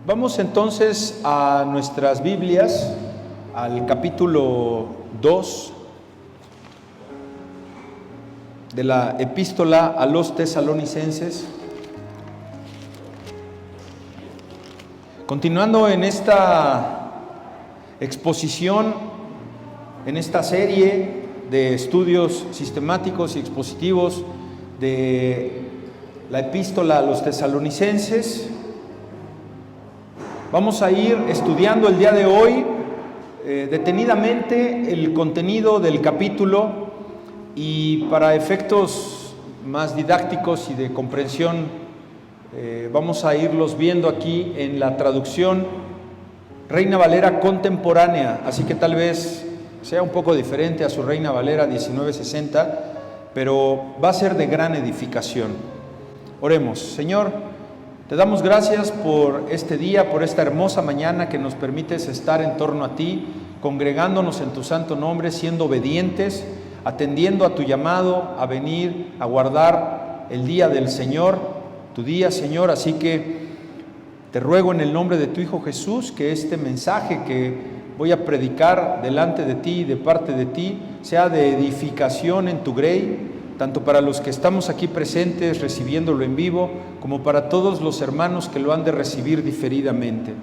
Vamos entonces a nuestras Biblias, al capítulo 2 de la epístola a los Tesalonicenses. Continuando en esta exposición, en esta serie de estudios sistemáticos y expositivos de la epístola a los Tesalonicenses, vamos a ir estudiando el día de hoy detenidamente el contenido del capítulo, y para efectos más didácticos y de comprensión vamos a irlos viendo aquí en la traducción Reina Valera contemporánea, así que tal vez sea un poco diferente a su Reina Valera 1960, pero va a ser de gran edificación. Oremos. Señor, te damos gracias por este día, por esta hermosa mañana que nos permites estar en torno a ti, congregándonos en tu santo nombre, siendo obedientes, atendiendo a tu llamado a venir a guardar el día del Señor, tu día, Señor. Así que te ruego en el nombre de tu Hijo Jesús que este mensaje que voy a predicar delante de ti y de parte de ti sea de edificación en tu grey, tanto para los que estamos aquí presentes recibiéndolo en vivo, como para todos los hermanos que lo han de recibir diferidamente.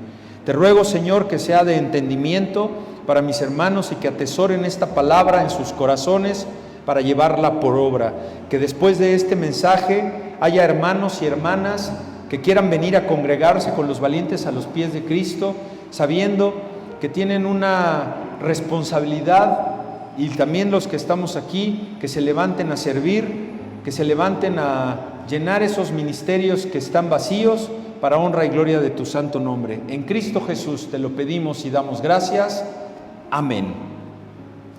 Te ruego, Señor, que sea de entendimiento para mis hermanos y que atesoren esta palabra en sus corazones para llevarla por obra. Que después de este mensaje haya hermanos y hermanas que quieran venir a congregarse con los valientes a los pies de Cristo, sabiendo que tienen una responsabilidad, y también los que estamos aquí, que se levanten a servir, que se levanten a llenar esos ministerios que están vacíos para honra y gloria de tu santo nombre. En Cristo Jesús te lo pedimos y damos gracias. Amén.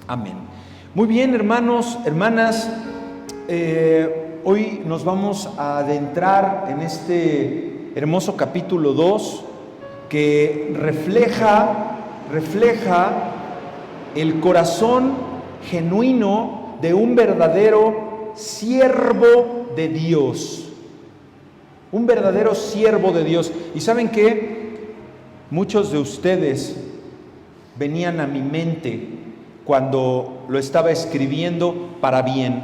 Amén. Muy bien, hermanos, hermanas, hoy nos vamos a adentrar en este hermoso capítulo 2 que refleja el corazón genuino de un verdadero siervo de Dios. Un verdadero siervo de Dios. Y ¿saben qué? Muchos de ustedes venían a mi mente cuando lo estaba escribiendo para bien.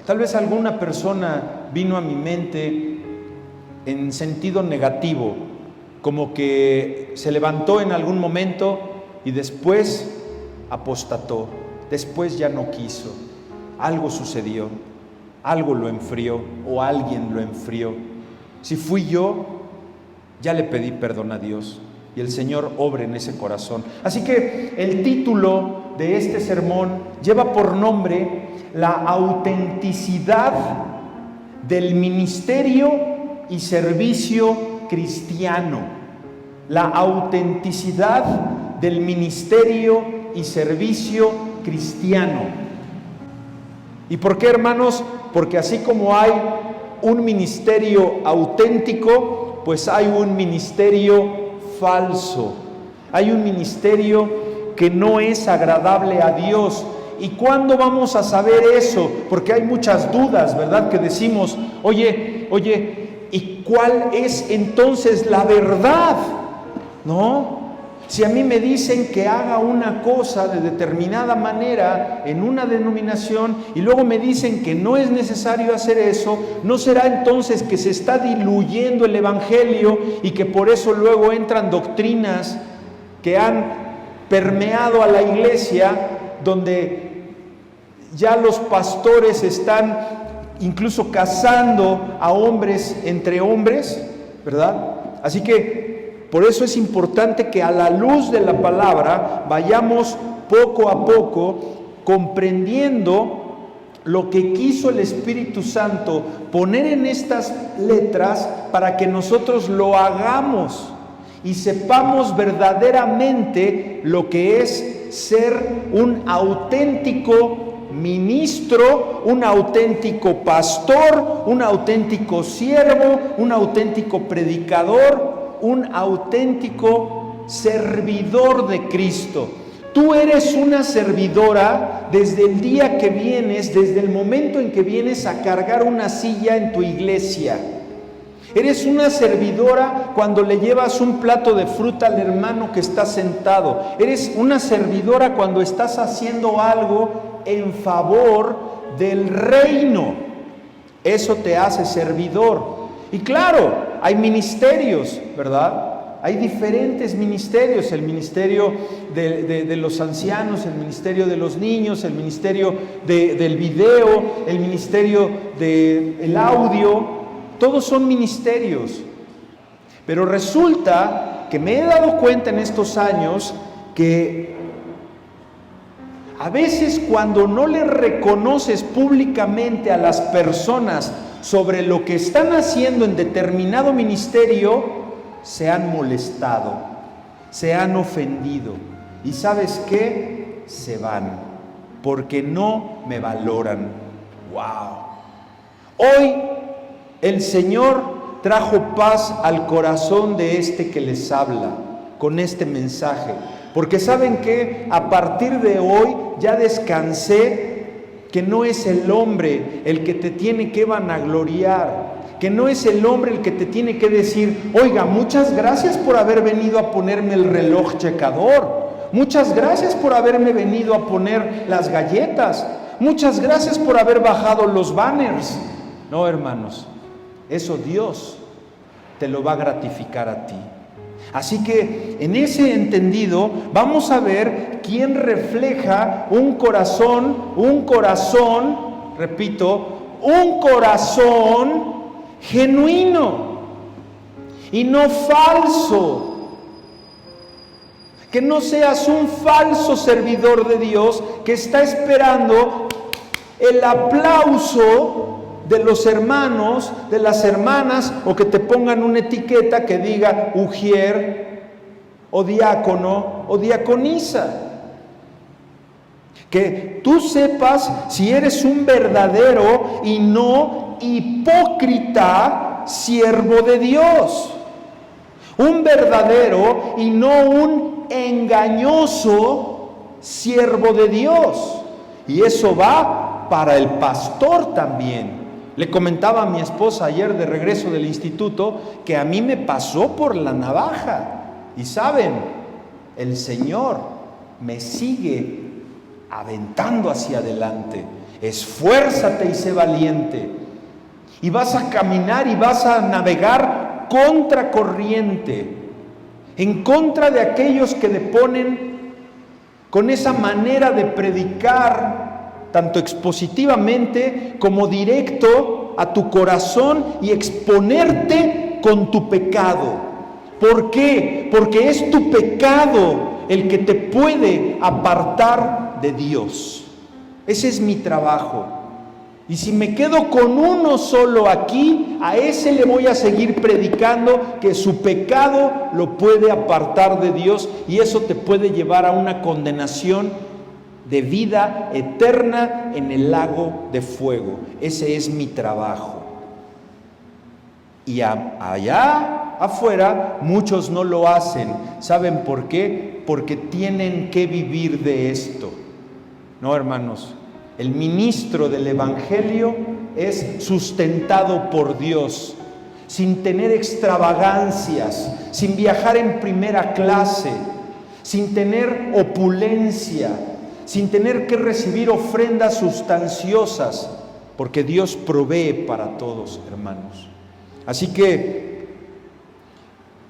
Tal vez alguna persona vino a mi mente en sentido negativo, como que se levantó en algún momento y después apostató, después ya no quiso, algo sucedió, algo lo enfrió o alguien lo enfrió. Si fui yo, ya le pedí perdón a Dios y el Señor obra en ese corazón. Así que el título de este sermón lleva por nombre la autenticidad del ministerio y servicio cristiano. La autenticidad del ministerio y servicio cristiano. ¿Y por qué, hermanos? Porque así como hay un ministerio auténtico, pues hay un ministerio falso. Hay un ministerio que no es agradable a Dios. ¿Y cuándo vamos a saber eso? Porque hay muchas dudas, ¿verdad? Que decimos, oye, ¿y cuál es entonces la verdad? ¿No? Si a mí me dicen que haga una cosa de determinada manera en una denominación y luego me dicen que no es necesario hacer eso, ¿no será entonces que se está diluyendo el evangelio y que por eso luego entran doctrinas que han permeado a la iglesia, donde ya los pastores están incluso casando a hombres entre hombres, ¿verdad? Así que por eso es importante que a la luz de la palabra vayamos poco a poco comprendiendo lo que quiso el Espíritu Santo poner en estas letras para que nosotros lo hagamos y sepamos verdaderamente lo que es ser un auténtico ministro, un auténtico pastor, un auténtico siervo, un auténtico predicador, un auténtico servidor de Cristo. Tú eres una servidora desde el día que vienes, desde el momento en que vienes a cargar una silla en tu iglesia. Eres una servidora cuando le llevas un plato de fruta al hermano que está sentado. Eres una servidora cuando estás haciendo algo en favor del reino. Eso te hace servidor. Y claro, hay ministerios, ¿verdad? Hay diferentes ministerios, el ministerio de los ancianos, el ministerio de los niños, el ministerio del video, el ministerio del audio, todos son ministerios. Pero resulta que me he dado cuenta en estos años que a veces cuando no le reconoces públicamente a las personas sobre lo que están haciendo en determinado ministerio, se han molestado, se han ofendido. ¿Y sabes qué? Se van, porque no me valoran. ¡Wow! Hoy el Señor trajo paz al corazón de este que les habla con este mensaje. Porque ¿saben qué? A partir de hoy ya descansé que no es el hombre el que te tiene que vanagloriar, que no es el hombre el que te tiene que decir, oiga, muchas gracias por haber venido a ponerme el reloj checador, muchas gracias por haberme venido a poner las galletas, muchas gracias por haber bajado los banners. No, hermanos, eso Dios te lo va a gratificar a ti. Así que en ese entendido vamos a ver quién refleja un corazón, repito, un corazón genuino y no falso. Que no seas un falso servidor de Dios que está esperando el aplauso de los hermanos, de las hermanas, o que te pongan una etiqueta que diga ujier, o diácono, o diaconisa. Que tú sepas si eres un verdadero y no hipócrita siervo de Dios. Un verdadero y no un engañoso siervo de Dios. Y eso va para el pastor también. Le comentaba a mi esposa ayer de regreso del instituto que a mí me pasó por la navaja. Y saben, el Señor me sigue aventando hacia adelante. Esfuérzate y sé valiente. Y vas a caminar y vas a navegar contra corriente, en contra de aquellos que le ponen con esa manera de predicar, tanto expositivamente como directo a tu corazón y exponerte con tu pecado. ¿Por qué? Porque es tu pecado el que te puede apartar de Dios. Ese es mi trabajo. Y si me quedo con uno solo aquí, a ese le voy a seguir predicando que su pecado lo puede apartar de Dios, y eso te puede llevar a una condenación de vida eterna en el lago de fuego. Ese es mi trabajo. Y allá afuera muchos no lo hacen. ¿Saben por qué? Porque tienen que vivir de esto. No, hermanos, el ministro del Evangelio es sustentado por Dios, sin tener extravagancias, sin viajar en primera clase, sin tener opulencia, sin tener que recibir ofrendas sustanciosas, porque Dios provee para todos, hermanos. Así que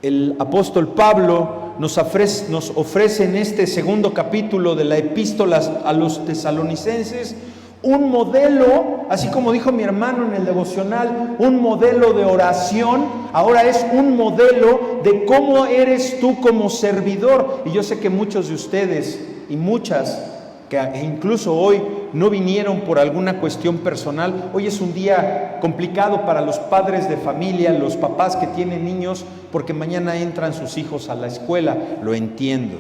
el apóstol Pablo nos ofrece en este segundo capítulo de la epístola a los tesalonicenses un modelo, así como dijo mi hermano en el devocional, un modelo de oración. Ahora es un modelo de cómo eres tú como servidor. Y yo sé que muchos de ustedes y muchas que incluso hoy no vinieron por alguna cuestión personal. Hoy es un día complicado para los padres de familia, los papás que tienen niños, porque mañana entran sus hijos a la escuela. Lo entiendo.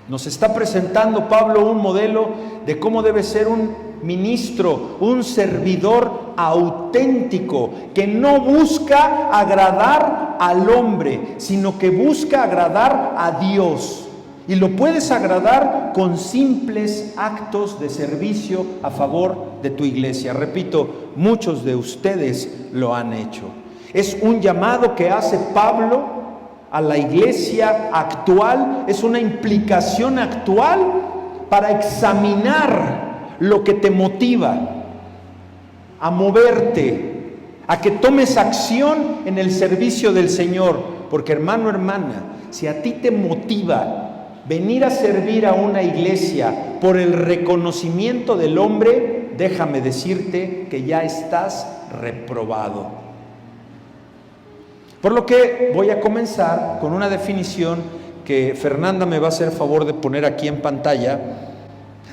Nos está presentando Pablo un modelo de cómo debe ser un ministro, un servidor auténtico, que no busca agradar al hombre, sino que busca agradar a Dios. Y lo puedes agradar con simples actos de servicio a favor de tu iglesia. Repito, muchos de ustedes lo han hecho. Es un llamado que hace Pablo a la iglesia actual, es una implicación actual para examinar lo que te motiva a moverte, a que tomes acción en el servicio del Señor. Porque hermano, hermana, si a ti te motiva venir a servir a una iglesia por el reconocimiento del hombre, déjame decirte que ya estás reprobado. Por lo que voy a comenzar con una definición que Fernanda me va a hacer favor de poner aquí en pantalla,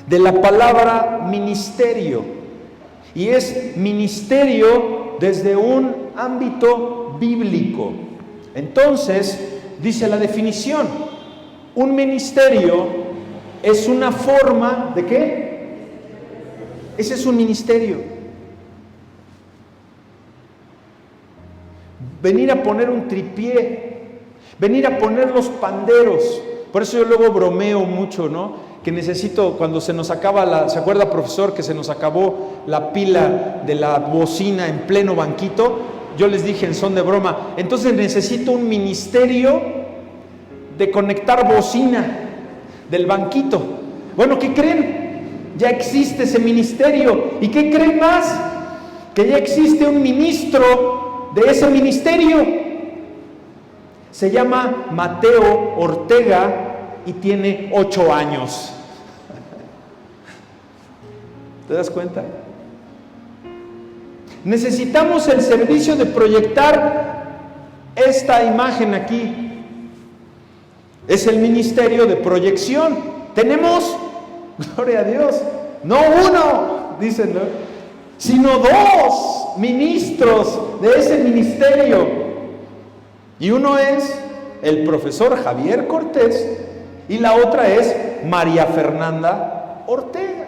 de la palabra ministerio. Y es ministerio desde un ámbito bíblico. Entonces, dice la definición: un ministerio es una forma ¿de qué? Ese es un ministerio. Venir a poner un tripié, venir a poner los panderos. Por eso yo luego bromeo mucho, ¿no? Que necesito, cuando se nos acaba ¿se acuerda, profesor, que se nos acabó la pila de la bocina en pleno banquito? Yo les dije en son de broma, entonces necesito un ministerio de conectar bocina del banquito. Bueno, ¿qué creen? Ya existe ese ministerio. ¿Y qué creen más? Que ya existe un ministro de ese ministerio. Se llama Mateo Ortega y tiene 8 años. ¿Te das cuenta? Necesitamos el servicio de proyectar esta imagen aquí. Es el ministerio de proyección. Tenemos, gloria a Dios, no uno, dicen, ¿no?, sino 2 ministros de ese ministerio. Y uno es el profesor Javier Cortés y la otra es María Fernanda Ortega,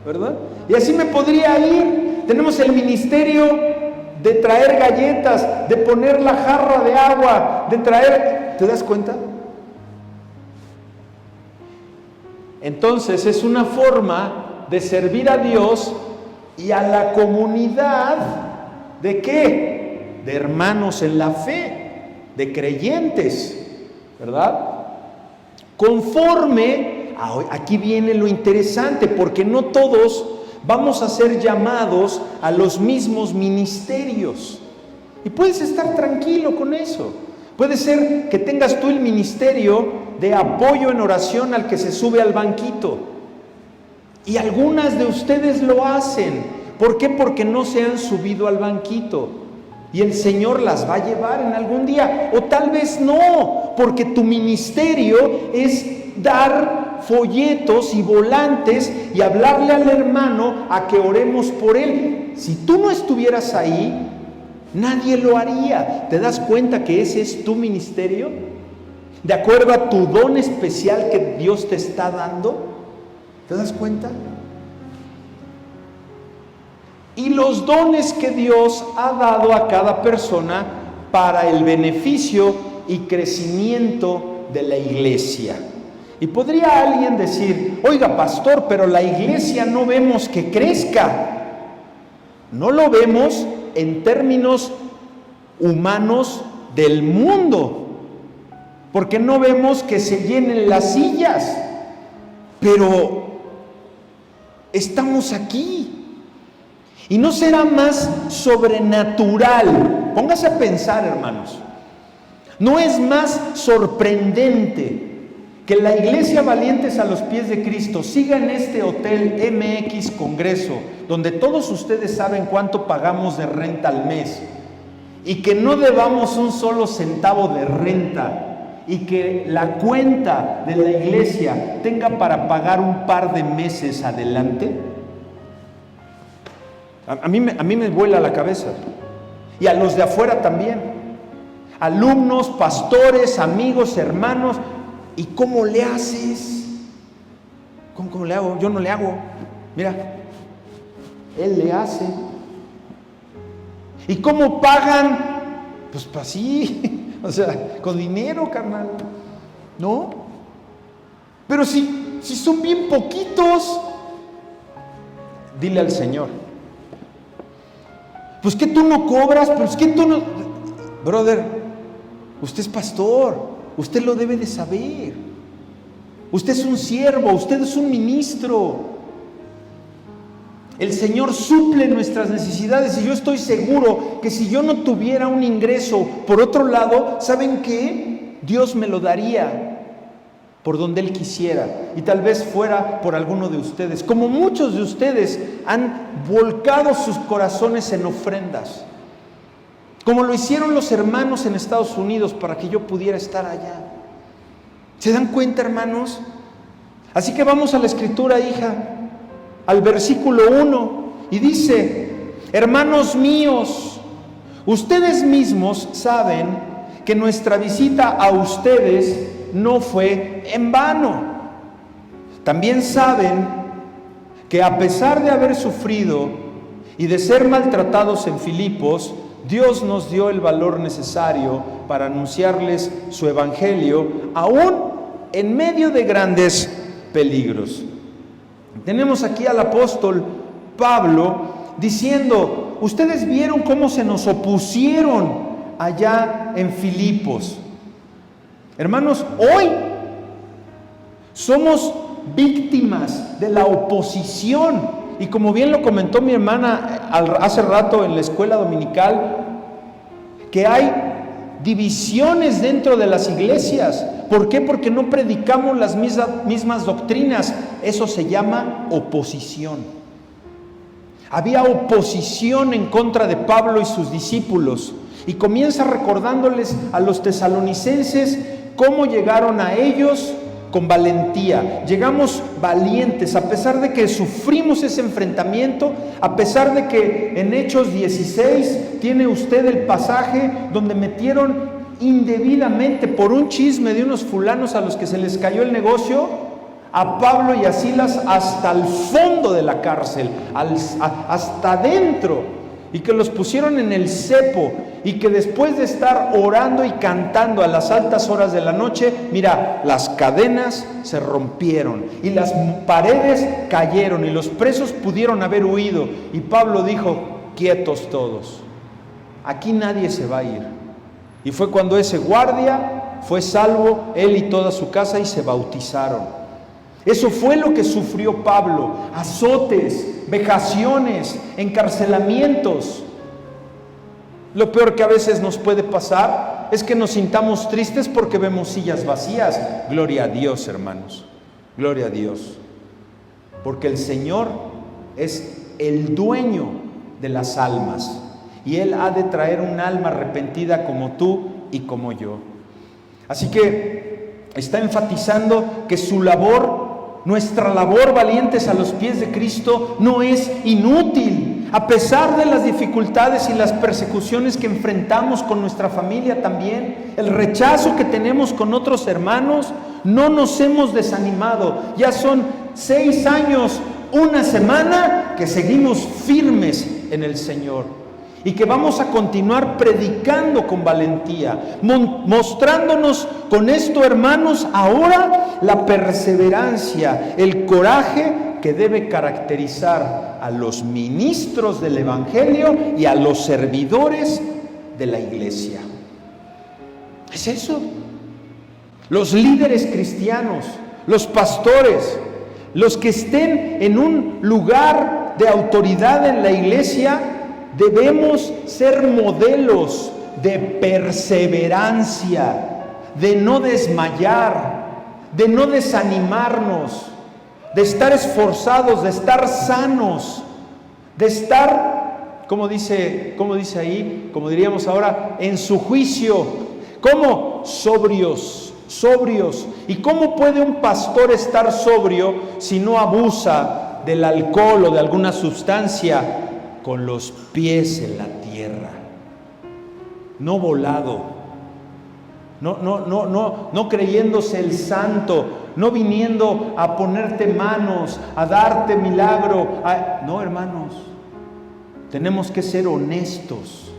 ¿verdad? Y así me podría ir. Tenemos el ministerio de traer galletas, de poner la jarra de agua, de traer, ¿te das cuenta? Entonces es una forma de servir a Dios y a la comunidad. ¿De qué? De hermanos en la fe, de creyentes, ¿verdad? Conforme, aquí viene lo interesante, porque no todos vamos a ser llamados a los mismos ministerios. Y puedes estar tranquilo con eso. Puede ser que tengas tú el ministerio de apoyo en oración al que se sube al banquito. Y algunas de ustedes lo hacen. ¿Por qué? Porque no se han subido al banquito. Y el Señor las va a llevar en algún día. O tal vez no, porque tu ministerio es dar folletos y volantes y hablarle al hermano a que oremos por él. Si tú no estuvieras ahí, nadie lo haría. ¿Te das cuenta que ese es tu ministerio? De acuerdo a tu don especial que Dios te está dando. ¿Te das cuenta? Y los dones que Dios ha dado a cada persona para el beneficio y crecimiento de la iglesia. Y podría alguien decir: oiga, pastor, pero la iglesia no vemos que crezca. No lo vemos en términos humanos del mundo, porque no vemos que se llenen las sillas, pero estamos aquí. Y no será más sobrenatural. Póngase a pensar, hermanos. No es más sorprendente que la iglesia Valientes a los Pies de Cristo siga en este hotel MX Congreso, donde todos ustedes saben cuánto pagamos de renta al mes, y que no debamos un solo centavo de renta, y que la cuenta de la iglesia tenga para pagar un par de meses adelante. A mí me vuela la cabeza. Y a los de afuera también. Alumnos, pastores, amigos, hermanos. ¿Y cómo le haces? ¿Cómo le hago? Yo no le hago. Mira, él le hace. ¿Y cómo pagan? Pues así, o sea, con dinero, carnal. ¿No? Pero si son bien poquitos, dile al Señor, pues que tú no cobras, pues que tú no... Brother, usted es pastor, usted lo debe de saber. Usted es un siervo, usted es un ministro. El Señor suple nuestras necesidades y yo estoy seguro que si yo no tuviera un ingreso por otro lado, ¿saben qué? Dios me lo daría por donde Él quisiera, y tal vez fuera por alguno de ustedes, como muchos de ustedes han volcado sus corazones en ofrendas, como lo hicieron los hermanos en Estados Unidos para que yo pudiera estar allá. ¿Se dan cuenta, hermanos? Así que vamos a la Escritura, hija, al versículo 1, y dice: hermanos míos, ustedes mismos saben que nuestra visita a ustedes no fue en vano. También saben que a pesar de haber sufrido y de ser maltratados en Filipos, Dios nos dio el valor necesario para anunciarles su evangelio, aún en medio de grandes peligros. Tenemos aquí al apóstol Pablo diciendo: ustedes vieron cómo se nos opusieron allá en Filipos. Hermanos, hoy somos víctimas de la oposición, y como bien lo comentó mi hermana hace rato en la escuela dominical, que hay divisiones dentro de las iglesias. ¿Por qué? Porque no predicamos las mismas doctrinas. Eso se llama oposición. Había oposición en contra de Pablo y sus discípulos, y comienza recordándoles a los tesalonicenses cómo llegaron a ellos con valentía. Llegamos valientes, a pesar de que sufrimos ese enfrentamiento, a pesar de que en Hechos 16 tiene usted el pasaje donde metieron indebidamente por un chisme de unos fulanos a los que se les cayó el negocio a Pablo y a Silas hasta el fondo de la cárcel, hasta adentro, y que los pusieron en el cepo, y que después de estar orando y cantando a las altas horas de la noche, mira, las cadenas se rompieron y las paredes cayeron y los presos pudieron haber huido, y Pablo dijo: quietos todos, aquí nadie se va a ir. Y fue cuando ese guardia fue salvo, él y toda su casa, y se bautizaron. Eso fue lo que sufrió Pablo: azotes, vejaciones, encarcelamientos. Lo peor que a veces nos puede pasar es que nos sintamos tristes porque vemos sillas vacías. Gloria a Dios, hermanos, gloria a Dios, porque el Señor es el dueño de las almas, y Él ha de traer un alma arrepentida como tú y como yo. Así que está enfatizando que su labor, nuestra labor valientes a los pies de Cristo, no es inútil. A pesar de las dificultades y las persecuciones que enfrentamos con nuestra familia también, el rechazo que tenemos con otros hermanos, no nos hemos desanimado. Ya son 6 años, 1 semana que seguimos firmes en el Señor, y que vamos a continuar predicando con valentía, mostrándonos con esto, hermanos, ahora la perseverancia, el coraje que debe caracterizar a los ministros del Evangelio y a los servidores de la iglesia. Es eso. Los líderes cristianos, los pastores, los que estén en un lugar de autoridad en la iglesia, debemos ser modelos de perseverancia, de no desmayar, de no desanimarnos, de estar esforzados, de estar sanos, de estar, como dice ahí, como diríamos ahora, en su juicio. ¿Cómo? Sobrios. ¿Y cómo puede un pastor estar sobrio si no abusa del alcohol o de alguna sustancia? Con los pies en la tierra, no volado, no creyéndose el santo, no viniendo a ponerte manos, a darte milagro. No, hermanos, tenemos que ser honestos,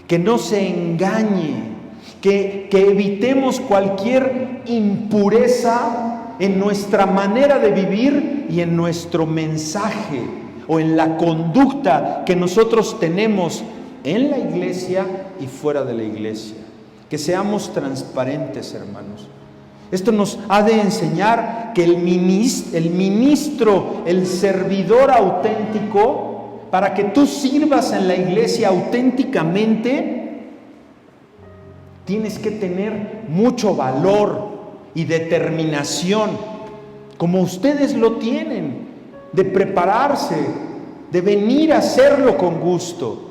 que no se engañe, que evitemos cualquier impureza en nuestra manera de vivir y en nuestro mensaje o en la conducta que nosotros tenemos en la iglesia y fuera de la iglesia. Que seamos transparentes, hermanos. Esto nos ha de enseñar que el ministro, el servidor auténtico, para que tú sirvas en la iglesia auténticamente, tienes que tener mucho valor y determinación, como ustedes lo tienen, de prepararse, de venir a hacerlo con gusto.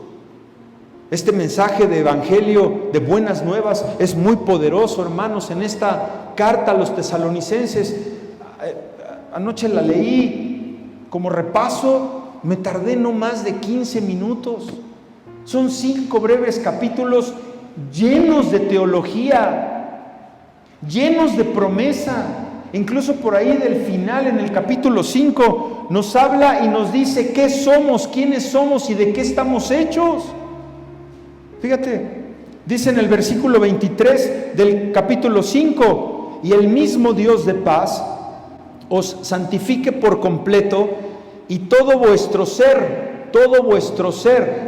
Este mensaje de evangelio, de buenas nuevas, es muy poderoso, hermanos. En esta carta a los tesalonicenses, anoche la leí como repaso, me tardé no más de 15 minutos. Son 5 breves capítulos llenos de teología, llenos de promesa. Incluso por ahí del final, en el capítulo 5, nos habla y nos dice qué somos, quiénes somos y de qué estamos hechos. Fíjate, dice en el versículo 23 del capítulo 5, y el mismo Dios de paz os santifique por completo, y todo vuestro ser,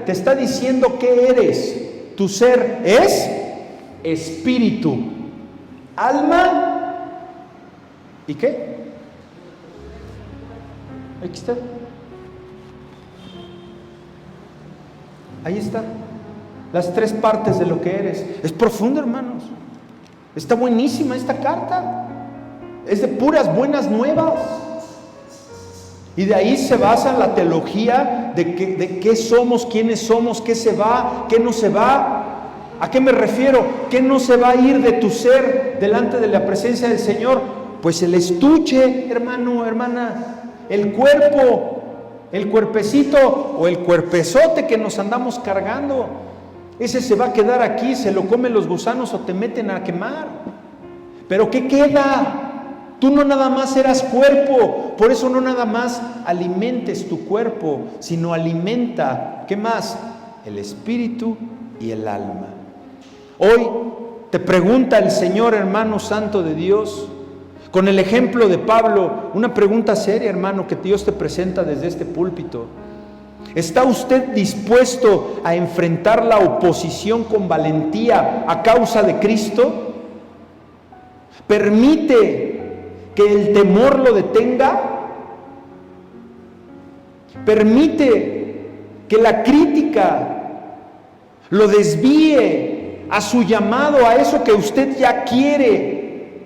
te está diciendo qué eres. Tu ser es espíritu, alma, ¿y qué? Aquí está. Ahí está. Las 3 partes de lo que eres. Es profundo, hermanos. Está buenísima esta carta. Es de puras buenas nuevas. Y de ahí se basa la teología de qué somos, quiénes somos, qué se va, qué no se va. ¿A qué me refiero? ¿Qué no se va a ir de tu ser delante de la presencia del Señor? Pues el estuche, hermano, hermana, el cuerpo, el cuerpecito o el cuerpezote que nos andamos cargando. Ese se va a quedar aquí, se lo comen los gusanos o te meten a quemar. Pero ¿qué queda? Tú no nada más eras cuerpo, por eso no nada más alimentes tu cuerpo, sino alimenta, ¿qué más? El espíritu y el alma. Hoy te pregunta el Señor, hermano santo de Dios, con el ejemplo de Pablo, una pregunta seria, hermano, que Dios te presenta desde este púlpito. ¿Está usted dispuesto a enfrentar la oposición con valentía a causa de Cristo? ¿Permite que el temor lo detenga? ¿Permite que la crítica lo desvíe a su llamado, a eso que usted ya quiere,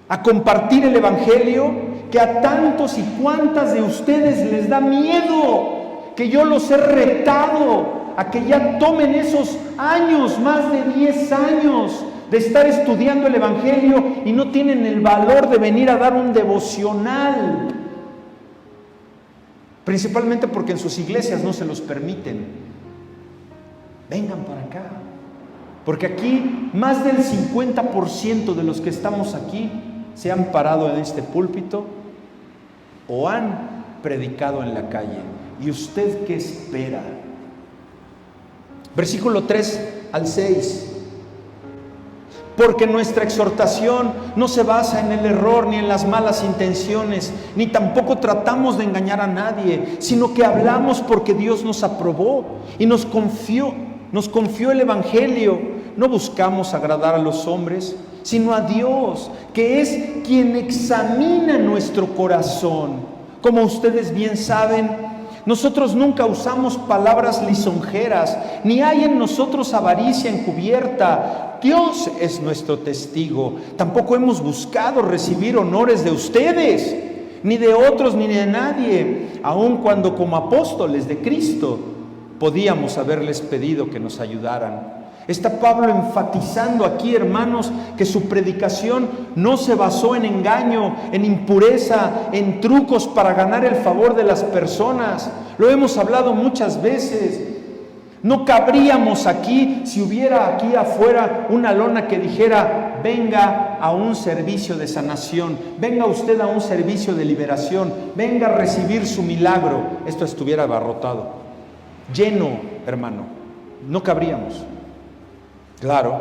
a compartir el evangelio, que a tantos y cuantas de ustedes les da miedo? Que yo los he retado a que ya tomen esos años, más de 10 años de estar estudiando el evangelio y no tienen el valor de venir a dar un devocional, principalmente porque en sus iglesias no se los permiten. Vengan para acá, porque aquí más del 50% de los que estamos aquí se han parado en este púlpito o han predicado en la calle. ¿Y usted qué espera? Versículo 3 al 6. Porque nuestra exhortación no se basa en el error ni en las malas intenciones, ni tampoco tratamos de engañar a nadie, sino que hablamos porque Dios nos aprobó y nos confió el evangelio. No buscamos agradar a los hombres, sino a Dios, que es quien examina nuestro corazón. Como ustedes bien saben, nosotros nunca usamos palabras lisonjeras, ni hay en nosotros avaricia encubierta. Dios es nuestro testigo. Tampoco hemos buscado recibir honores de ustedes, ni de otros, ni de nadie, aun cuando como apóstoles de Cristo podíamos haberles pedido que nos ayudaran. Está Pablo enfatizando aquí, hermanos, que su predicación no se basó en engaño, en impureza, en trucos para ganar el favor de las personas. Lo hemos hablado muchas veces. No cabríamos aquí si hubiera aquí afuera una lona que dijera: venga a un servicio de sanación, venga usted a un servicio de liberación, venga a recibir su milagro. Esto estuviera abarrotado, lleno, hermano. No cabríamos. Claro,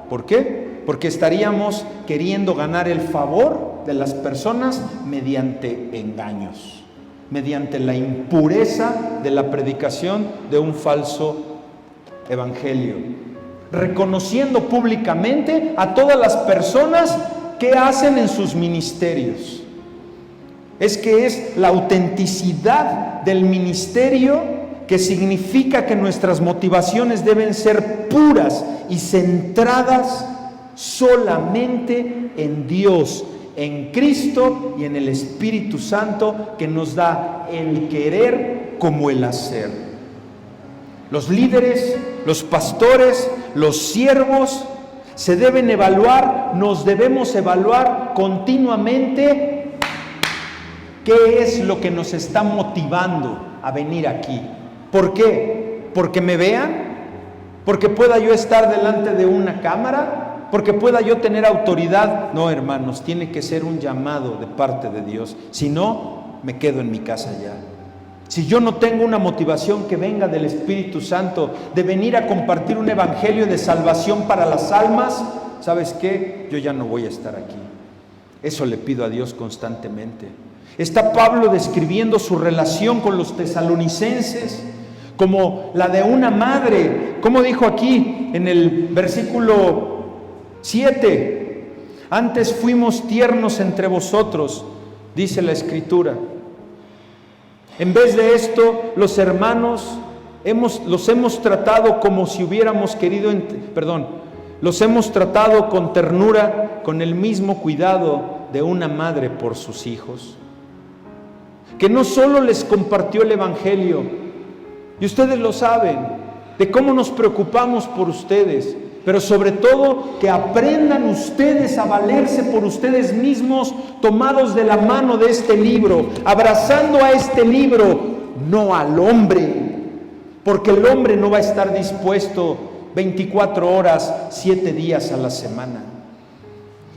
¿Por qué? Porque estaríamos queriendo ganar el favor de las personas mediante engaños, mediante la impureza de la predicación de un falso evangelio, reconociendo públicamente a todas las personas que hacen en sus ministerios. Es que es la autenticidad del ministerio que significa que nuestras motivaciones deben ser puras y centradas solamente en Dios, en Cristo y en el Espíritu Santo, que nos da el querer como el hacer. Los líderes, los pastores, los siervos se deben evaluar, nos debemos evaluar continuamente qué es lo que nos está motivando a venir aquí. ¿Por qué? ¿Porque me vean? ¿Porque pueda yo estar delante de una cámara? ¿Porque pueda yo tener autoridad? No, hermanos, tiene que ser un llamado de parte de Dios. Si no, me quedo en mi casa ya. Si yo no tengo una motivación que venga del Espíritu Santo, de venir a compartir un evangelio de salvación para las almas, ¿sabes qué? Yo ya no voy a estar aquí. Eso le pido a Dios constantemente. Está Pablo describiendo su relación con los tesalonicenses como la de una madre. ¿Cómo dijo aquí en el versículo 7? Antes fuimos tiernos entre vosotros, dice la Escritura. En vez de esto, los hermanos los hemos tratado como si hubiéramos querido, los hemos tratado con ternura, con el mismo cuidado de una madre por sus hijos, que no solo les compartió el evangelio, y ustedes lo saben, de cómo nos preocupamos por ustedes, pero sobre todo que aprendan ustedes a valerse por ustedes mismos, tomados de la mano de este libro, abrazando a este libro, no al hombre, porque el hombre no va a estar dispuesto 24 horas, 7 días a la semana.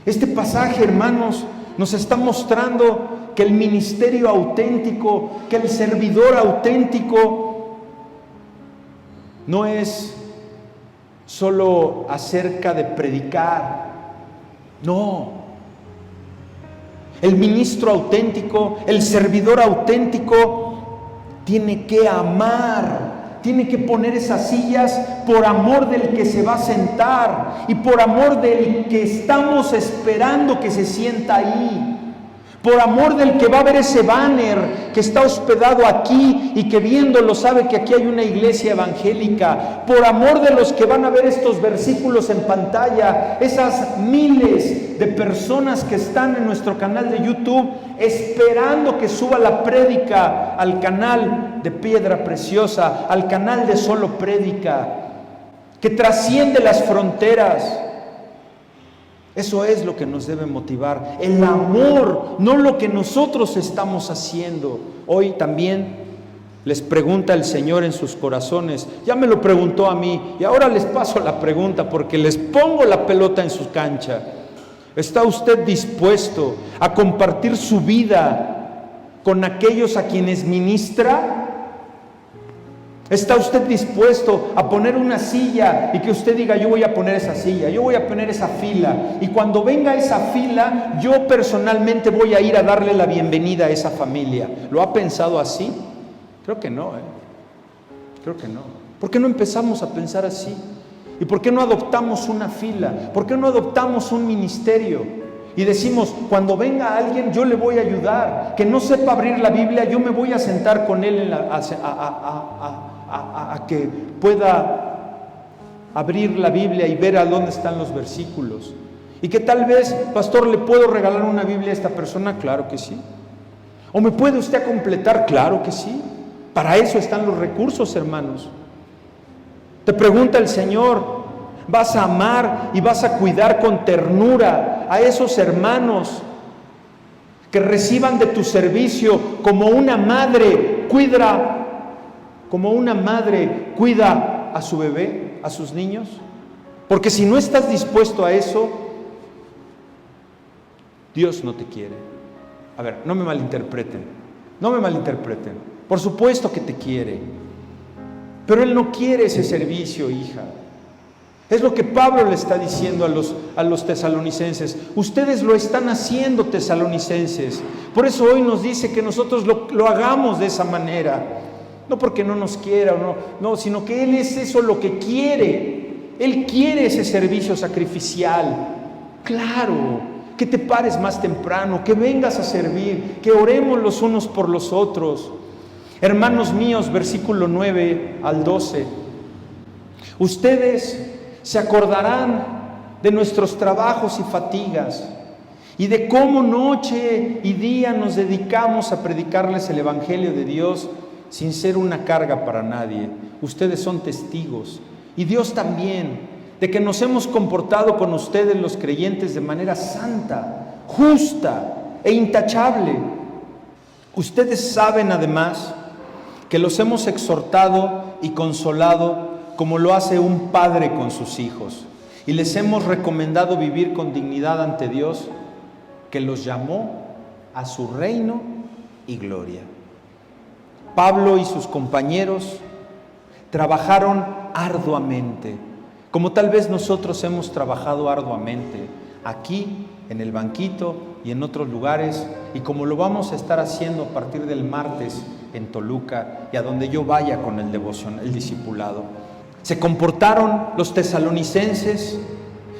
Este pasaje, hermanos, nos está mostrando que el ministerio auténtico, que el servidor auténtico, no es solo acerca de predicar. No. El ministro auténtico, el servidor auténtico, tiene que amar, tiene que poner esas sillas por amor del que se va a sentar y por amor del que estamos esperando que se sienta ahí. Por amor del que va a ver ese banner que está hospedado aquí y que viéndolo sabe que aquí hay una iglesia evangélica. Por amor de los que van a ver estos versículos en pantalla, esas miles de personas que están en nuestro canal de YouTube esperando que suba la prédica al canal de Piedra Preciosa, al canal de Solo Prédica, que trasciende las fronteras. Eso es lo que nos debe motivar, el amor, no lo que nosotros estamos haciendo. Hoy también les pregunta el Señor en sus corazones, ya me lo preguntó a mí y ahora les paso la pregunta porque les pongo la pelota en su cancha. ¿Está usted dispuesto a compartir su vida con aquellos a quienes ministra? ¿Está usted dispuesto a poner una silla y que usted diga, yo voy a poner esa silla, yo voy a poner esa fila, y cuando venga esa fila, yo personalmente voy a ir a darle la bienvenida a esa familia? ¿Lo ha pensado así? Creo que no, creo que no. ¿Por qué no empezamos a pensar así? ¿Y por qué no adoptamos una fila? ¿Por qué no adoptamos un ministerio? Y decimos, cuando venga alguien, yo le voy a ayudar. Que no sepa abrir la Biblia, yo me voy a sentar con él a que pueda abrir la Biblia y ver a dónde están los versículos. Y que tal vez, pastor, ¿le puedo regalar una Biblia a esta persona? Claro que sí. ¿O me puede usted completar? Claro que sí. Para eso están los recursos, hermanos. Te pregunta el Señor, ¿vas a amar y vas a cuidar con ternura a esos hermanos que reciban de tu servicio como una madre cuida a su bebé, a sus niños? Porque si no estás dispuesto a eso, Dios no te quiere. A ver, no me malinterpreten. Por supuesto que te quiere, pero Él no quiere ese servicio, hija. Es lo que Pablo le está diciendo a los tesalonicenses. Ustedes lo están haciendo, tesalonicenses. Por eso hoy nos dice que nosotros lo hagamos de esa manera. No porque no nos quiera, no, sino que Él es eso lo que quiere. Él quiere ese servicio sacrificial. Claro, que te pares más temprano, que vengas a servir, que oremos los unos por los otros. Hermanos míos, versículo 9 al 12. Ustedes se acordarán de nuestros trabajos y fatigas y de cómo noche y día nos dedicamos a predicarles el Evangelio de Dios sin ser una carga para nadie. Ustedes son testigos, y Dios también, de que nos hemos comportado con ustedes los creyentes de manera santa, justa e intachable. Ustedes saben además que los hemos exhortado y consolado como lo hace un padre con sus hijos, y les hemos recomendado vivir con dignidad ante Dios, que los llamó a su reino y gloria. Pablo y sus compañeros trabajaron arduamente, como tal vez nosotros hemos trabajado arduamente aquí en el banquito y en otros lugares, y como lo vamos a estar haciendo a partir del martes en Toluca y a donde yo vaya con el devoción, el discipulado. Se comportaron los tesalonicenses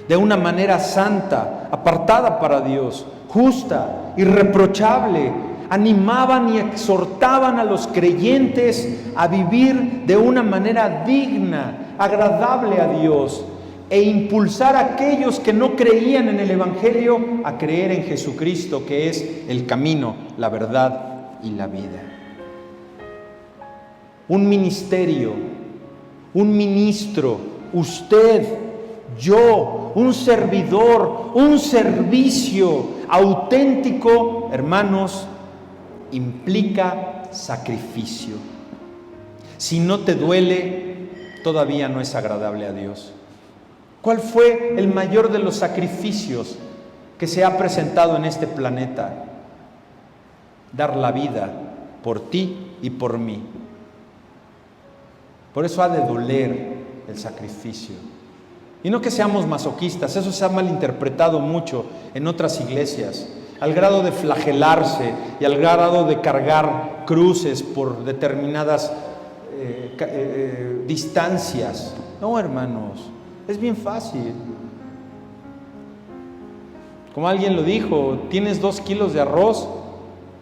de una manera santa, apartada para Dios, justa, irreprochable. Animaban y exhortaban a los creyentes a vivir de una manera digna, agradable a Dios, e impulsar a aquellos que no creían en el Evangelio a creer en Jesucristo, que es el camino, la verdad y la vida. Un ministerio, un ministro, usted, yo, un servidor, un servicio auténtico, hermanos, implica sacrificio. Si no te duele, todavía no es agradable a Dios. ¿Cuál fue el mayor de los sacrificios que se ha presentado en este planeta? Dar la vida por ti y por mí. Por eso ha de doler el sacrificio. Y no que seamos masoquistas, eso se ha malinterpretado mucho en otras iglesias, al grado de flagelarse y al grado de cargar cruces por determinadas distancias. No, hermanos, es bien fácil. Como alguien lo dijo, tienes 2 kilos de arroz,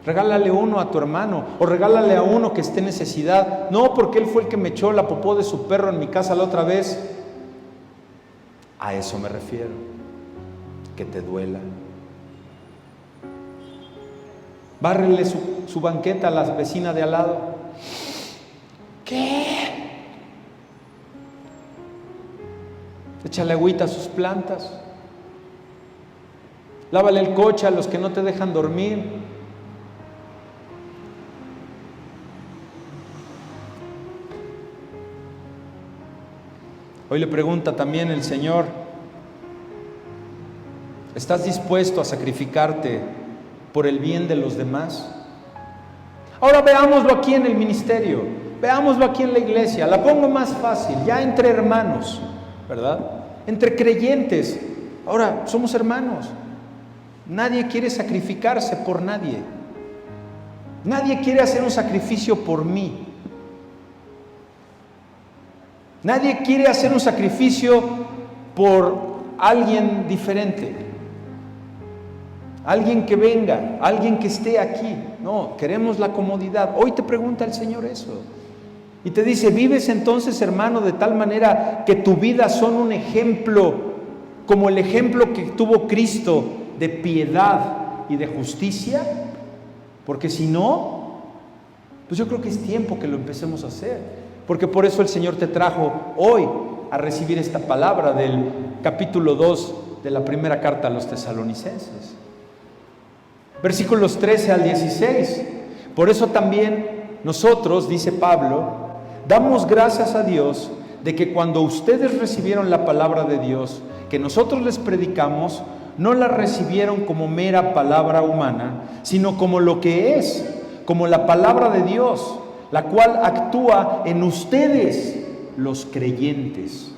regálale uno a tu hermano, o regálale a uno que esté en necesidad. No, porque él fue el que me echó la popó de su perro en mi casa la otra vez. A eso me refiero, que te duela. Bárrele su banqueta a la vecina de al lado. ¿Qué? Échale agüita a sus plantas. Lávale el coche a los que no te dejan dormir. Hoy le pregunta también el Señor: ¿estás dispuesto a sacrificarte por el bien de los demás? Ahora veámoslo aquí en el ministerio, veámoslo aquí en la iglesia. La pongo más fácil, ya entre hermanos, ¿verdad? Entre creyentes. Ahora somos hermanos. Nadie quiere sacrificarse por nadie. Nadie quiere hacer un sacrificio por mí. Nadie quiere hacer un sacrificio por alguien diferente, alguien que venga, alguien que esté aquí. No, queremos la comodidad. Hoy te pregunta el Señor eso y te dice: ¿vives entonces, hermano, de tal manera que tu vida son un ejemplo, como el ejemplo que tuvo Cristo de piedad y de justicia? Porque si no, pues yo creo que es tiempo que lo empecemos a hacer. Porque por eso el Señor te trajo hoy a recibir esta palabra del capítulo 2 de la primera carta a los tesalonicenses. Versículos 13 al 16. Por eso también nosotros, dice Pablo, damos gracias a Dios de que cuando ustedes recibieron la palabra de Dios que nosotros les predicamos, no la recibieron como mera palabra humana, sino como lo que es, como la palabra de Dios, la cual actúa en ustedes, los creyentes.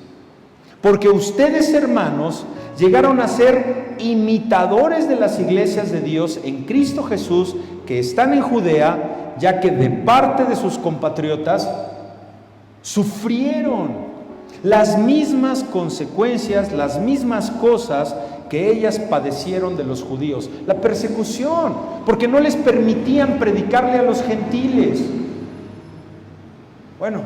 Porque ustedes, hermanos, llegaron a ser imitadores de las iglesias de Dios en Cristo Jesús, que están en Judea, ya que de parte de sus compatriotas sufrieron las mismas consecuencias, las mismas cosas que ellas padecieron de los judíos. La persecución, porque no les permitían predicarle a los gentiles. Bueno,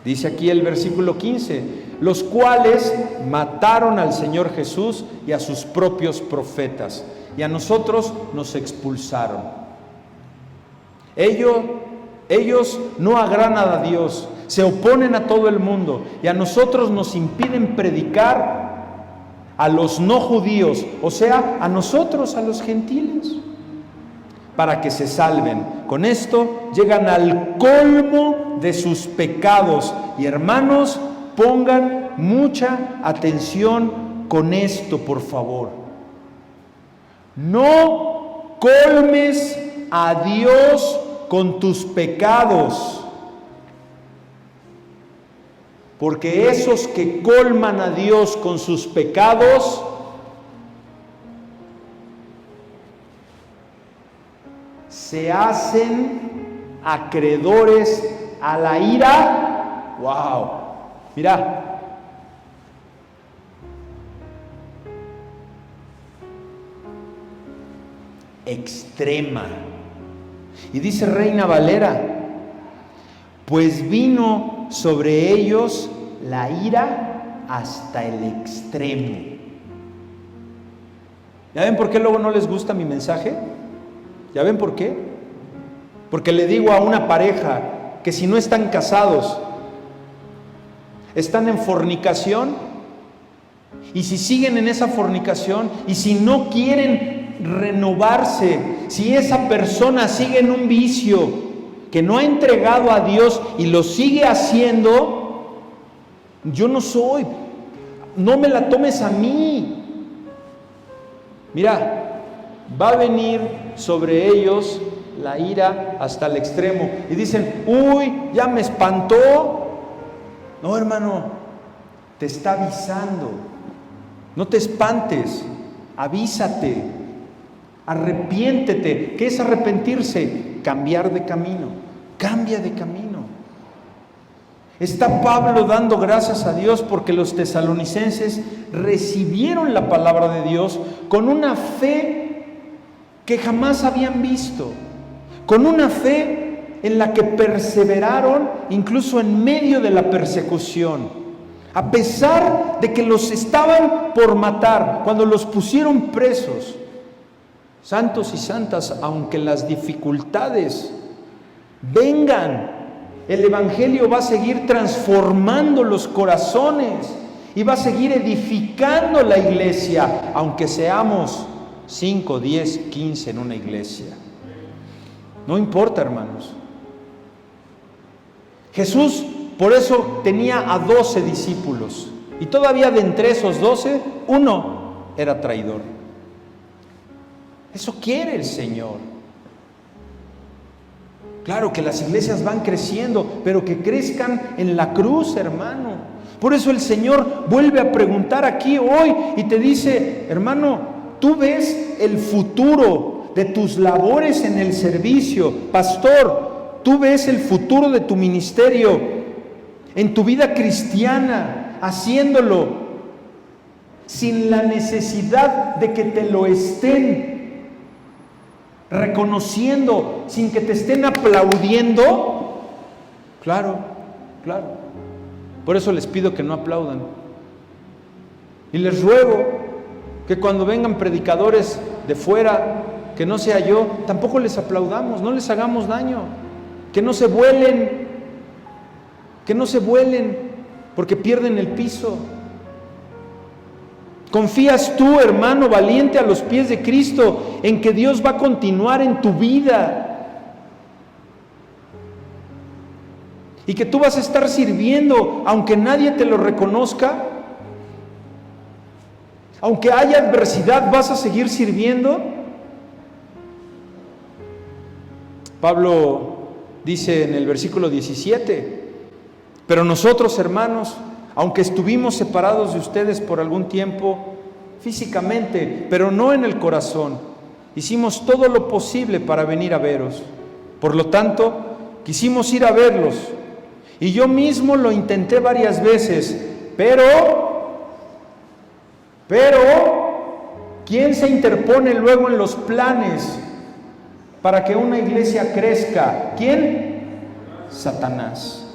dice aquí el versículo 15, los cuales mataron al Señor Jesús y a sus propios profetas, y a nosotros nos expulsaron. Ellos no agradan a Dios, se oponen a todo el mundo, y a nosotros nos impiden predicar a los no judíos, o sea, a nosotros, a los gentiles, para que se salven. Con esto llegan al colmo de sus pecados. Y hermanos, pongan mucha atención con esto, por favor. No colmes a Dios con tus pecados, porque esos que colman a Dios con sus pecados se hacen acreedores a la ira. ¡Wow! Mira, extrema. Y dice Reina Valera, pues vino sobre ellos la ira hasta el extremo. ¿Ya ven por qué luego no les gusta mi mensaje? ¿Ya ven por qué? Porque le digo a una pareja que si no están casados, están en fornicación, y si siguen en esa fornicación, y si no quieren renovarse, si esa persona sigue en un vicio que no ha entregado a Dios y lo sigue haciendo, yo no soy, no me la tomes a mí. Mira, va a venir sobre ellos la ira hasta el extremo. Y dicen, uy, ya me espantó. No, hermano, te está avisando. No te espantes, avísate, arrepiéntete. ¿Qué es arrepentirse? Cambiar de camino. Cambia de camino. Está Pablo dando gracias a Dios porque los tesalonicenses recibieron la palabra de Dios con una fe que jamás habían visto, con una fe en la que perseveraron incluso en medio de la persecución, a pesar de que los estaban por matar, cuando los pusieron presos. Santos y santas, aunque las dificultades vengan, el Evangelio va a seguir transformando los corazones y va a seguir edificando la iglesia, aunque seamos 5, 10, 15 en una iglesia. No importa, hermanos. Jesús por eso tenía a 12 discípulos, y todavía de entre esos 12, uno era traidor. Eso quiere el Señor. Claro que las iglesias van creciendo, pero que crezcan en la cruz, hermano. Por eso el Señor vuelve a preguntar aquí hoy y te dice, hermano, tú ves el futuro de tus labores en el servicio. Pastor, tú ves el futuro de tu ministerio, en tu vida cristiana, haciéndolo sin la necesidad de que te lo estén reconociendo, sin que te estén aplaudiendo. Claro, claro. Por eso les pido que no aplaudan. Y les ruego que cuando vengan predicadores de fuera, que no sea yo, tampoco les aplaudamos, no les hagamos daño. Que no se vuelen, porque pierden el piso. ¿Confías tú, hermano valiente, a los pies de Cristo en que Dios va a continuar en tu vida? Y que tú vas a estar sirviendo aunque nadie te lo reconozca. Aunque haya adversidad, ¿vas a seguir sirviendo? Pablo dice en el versículo 17, pero nosotros, hermanos, aunque estuvimos separados de ustedes por algún tiempo físicamente, pero no en el corazón. Hicimos todo lo posible para venir a veros. Por lo tanto, quisimos ir a verlos. Y yo mismo lo intenté varias veces, pero, ¿quién se interpone luego en los planes para que una iglesia crezca? ¿Quién? Satanás.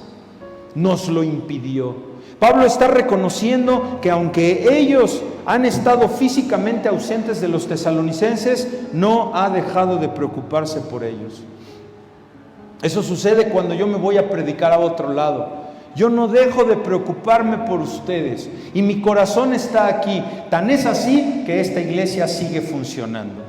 Nos lo impidió. Pablo está reconociendo que aunque ellos han estado físicamente ausentes de los tesalonicenses, no ha dejado de preocuparse por ellos. Eso sucede cuando yo me voy a predicar a otro lado. Yo no dejo de preocuparme por ustedes y mi corazón está aquí. Tan es así que esta iglesia sigue funcionando.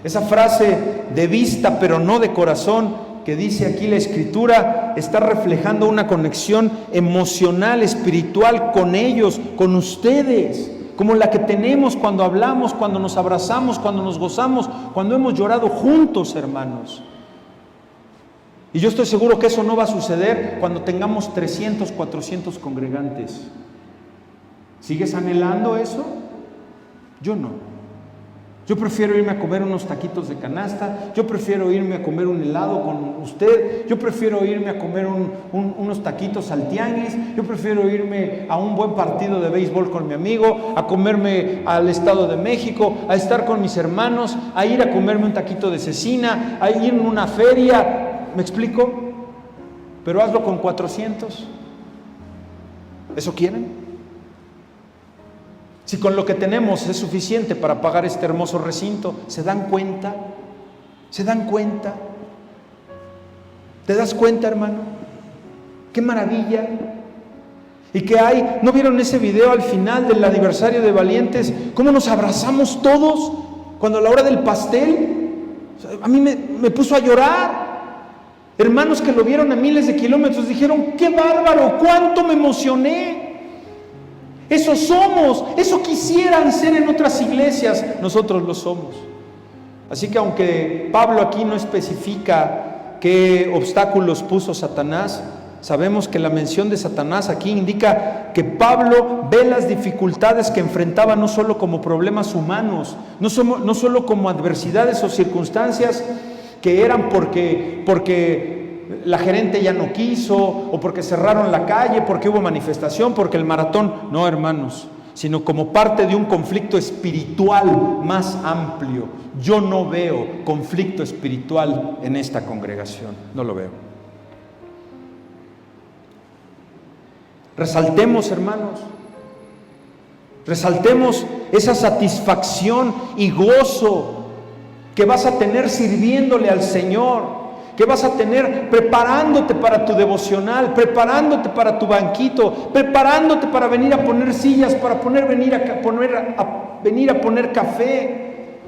Esa frase de vista pero no de corazón que dice aquí la Escritura está reflejando una conexión emocional, espiritual con ellos, con ustedes, como la que tenemos cuando hablamos, cuando nos abrazamos, cuando nos gozamos, cuando hemos llorado juntos, hermanos. Y yo estoy seguro que eso no va a suceder cuando tengamos 300, 400 congregantes. ¿Sigues anhelando eso? Yo no. Yo prefiero irme a comer unos taquitos de canasta, yo prefiero irme a comer un helado con usted, yo prefiero irme a comer unos taquitos al tianguis, yo prefiero irme a un buen partido de béisbol con mi amigo, a comerme al Estado de México, a estar con mis hermanos, a ir a comerme un taquito de cecina, a ir en una feria. ¿Me explico? Pero hazlo con 400. ¿Eso quieren? Si con lo que tenemos es suficiente para pagar este hermoso recinto, ¿se dan cuenta? ¿Se dan cuenta? ¿Te das cuenta, hermano? ¡Qué maravilla! Y que hay, ¿no vieron ese video al final del aniversario de Valientes? ¿Cómo nos abrazamos todos? Cuando a la hora del pastel, a mí me puso a llorar. Hermanos que lo vieron a miles de kilómetros dijeron, ¡qué bárbaro! ¡Cuánto me emocioné! Eso somos, eso quisieran ser en otras iglesias, nosotros lo somos. Así que aunque Pablo aquí no especifica qué obstáculos puso Satanás, sabemos que la mención de Satanás aquí indica que Pablo ve las dificultades que enfrentaba no solo como problemas humanos, no solo como adversidades o circunstancias que eran porque la gerente ya no quiso, o porque cerraron la calle, porque hubo manifestación, porque el maratón. No, hermanos, sino como parte de un conflicto espiritual más amplio. Yo no veo conflicto espiritual en esta congregación, no lo veo. Resaltemos, hermanos, resaltemos esa satisfacción y gozo que vas a tener sirviéndole al Señor, que vas a tener preparándote para tu devocional, preparándote para tu banquito, preparándote para venir a poner sillas, para venir a poner café.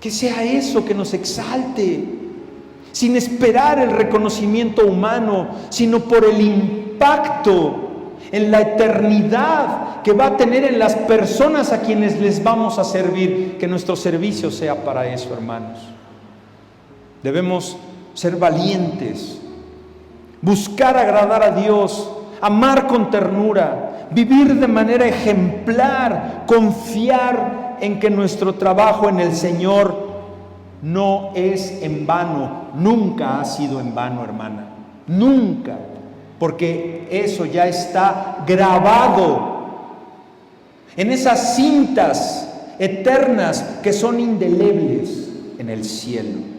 Que sea eso que nos exalte, sin esperar el reconocimiento humano, sino por el impacto en la eternidad que va a tener en las personas a quienes les vamos a servir. Que nuestro servicio sea para eso, hermanos. Debemos ser valientes, buscar agradar a Dios, amar con ternura, vivir de manera ejemplar, confiar en que nuestro trabajo en el Señor no es en vano, nunca ha sido en vano, hermana, nunca, porque eso ya está grabado en esas cintas eternas que son indelebles en el cielo.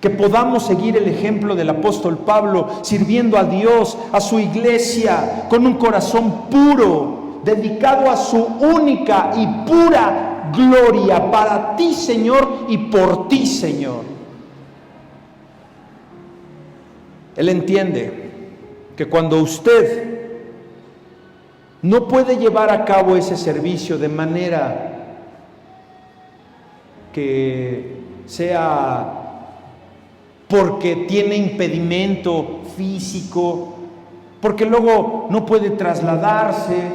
Que podamos seguir el ejemplo del apóstol Pablo, sirviendo a Dios, a su iglesia, con un corazón puro, dedicado a su única y pura gloria, para ti, Señor, y por ti, Señor. Él entiende que cuando usted no puede llevar a cabo ese servicio de manera que sea porque tiene impedimento físico, porque luego no puede trasladarse,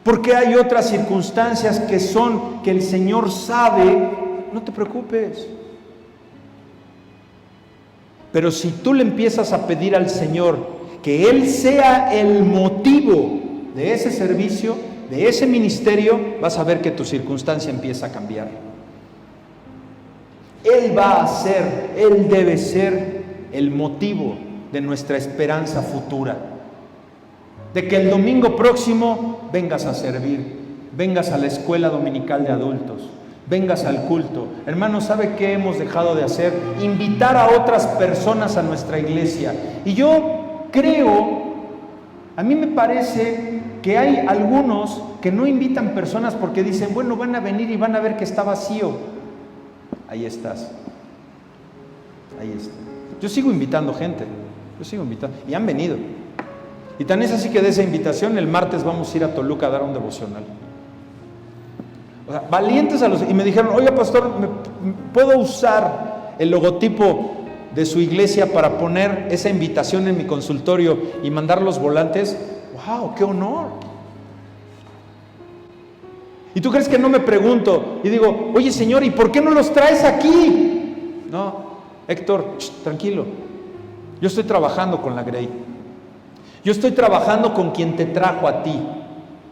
porque hay otras circunstancias que el Señor sabe, no te preocupes. Pero si tú le empiezas a pedir al Señor que Él sea el motivo de ese servicio, de ese ministerio, vas a ver que tu circunstancia empieza a cambiar. Él va a ser, Él debe ser el motivo de nuestra esperanza futura. De que el domingo próximo vengas a servir, vengas a la escuela dominical de adultos, vengas al culto. Hermanos, ¿sabe qué hemos dejado de hacer? Invitar a otras personas a nuestra iglesia. Y yo creo, a mí me parece que hay algunos que no invitan personas porque dicen, bueno, van a venir y van a ver que está vacío. Ahí estás. Ahí está. Yo sigo invitando gente. Y han venido. Y tan es así que de esa invitación, el martes vamos a ir a Toluca a dar un devocional. O sea, valientes y me dijeron, oiga pastor, ¿puedo usar el logotipo de su iglesia para poner esa invitación en mi consultorio y mandar los volantes? ¡Wow! ¡Qué honor! ¿Y tú crees que no me pregunto? Y digo, oye Señor, ¿y por qué no los traes aquí? No, Héctor, tranquilo. Yo estoy trabajando con la Grey. Yo estoy trabajando con quien te trajo a ti,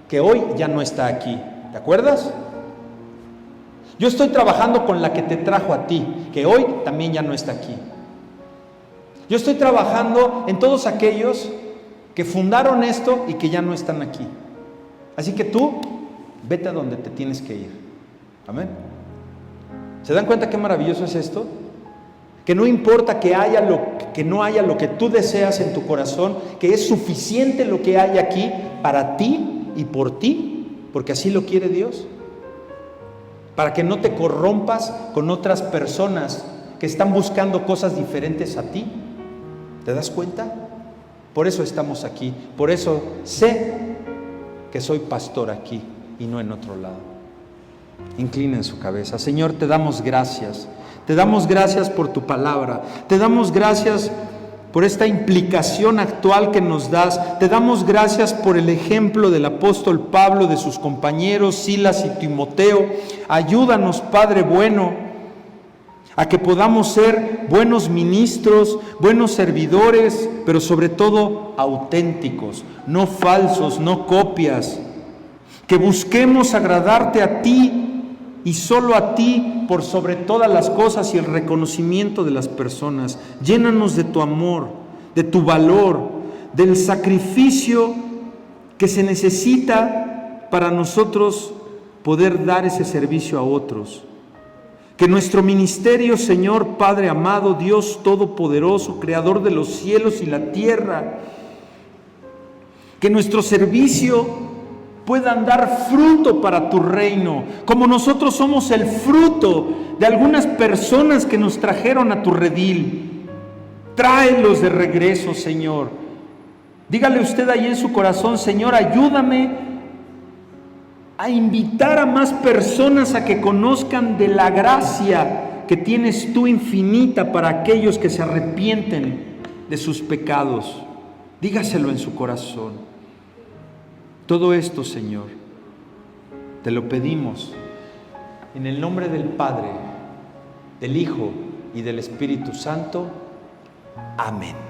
que hoy ya no está aquí. ¿Te acuerdas? Yo estoy trabajando con la que te trajo a ti, que hoy también ya no está aquí. Yo estoy trabajando en todos aquellos que fundaron esto y que ya no están aquí. Así que tú, vete a donde te tienes que ir. Amén. ¿Se dan cuenta qué maravilloso es esto? Que no importa que no haya lo que tú deseas en tu corazón, que es suficiente lo que hay aquí para ti y por ti, porque así lo quiere Dios. Para que no te corrompas con otras personas que están buscando cosas diferentes a ti. ¿Te das cuenta? Por eso estamos aquí. Por eso sé que soy pastor aquí y no en otro lado. Inclinen su cabeza. Señor, te damos gracias. Te damos gracias por tu palabra. Te damos gracias por esta implicación actual que nos das. Te damos gracias por el ejemplo del apóstol Pablo, de sus compañeros Silas y Timoteo. Ayúdanos, Padre bueno, a que podamos ser buenos ministros, buenos servidores, pero sobre todo auténticos, no falsos, no copias. Que busquemos agradarte a ti y solo a ti por sobre todas las cosas y el reconocimiento de las personas. Llénanos de tu amor, de tu valor, del sacrificio que se necesita para nosotros poder dar ese servicio a otros. Que nuestro ministerio, Señor Padre amado, Dios Todopoderoso, Creador de los cielos y la tierra, que nuestro servicio puedan dar fruto para tu reino, como nosotros somos el fruto de algunas personas que nos trajeron a tu redil. Tráelos de regreso, Señor. Dígale usted ahí en su corazón, Señor, ayúdame a invitar a más personas a que conozcan de la gracia que tienes tú infinita para aquellos que se arrepienten de sus pecados. Dígaselo en su corazón. Todo esto, Señor, te lo pedimos en el nombre del Padre, del Hijo y del Espíritu Santo. Amén.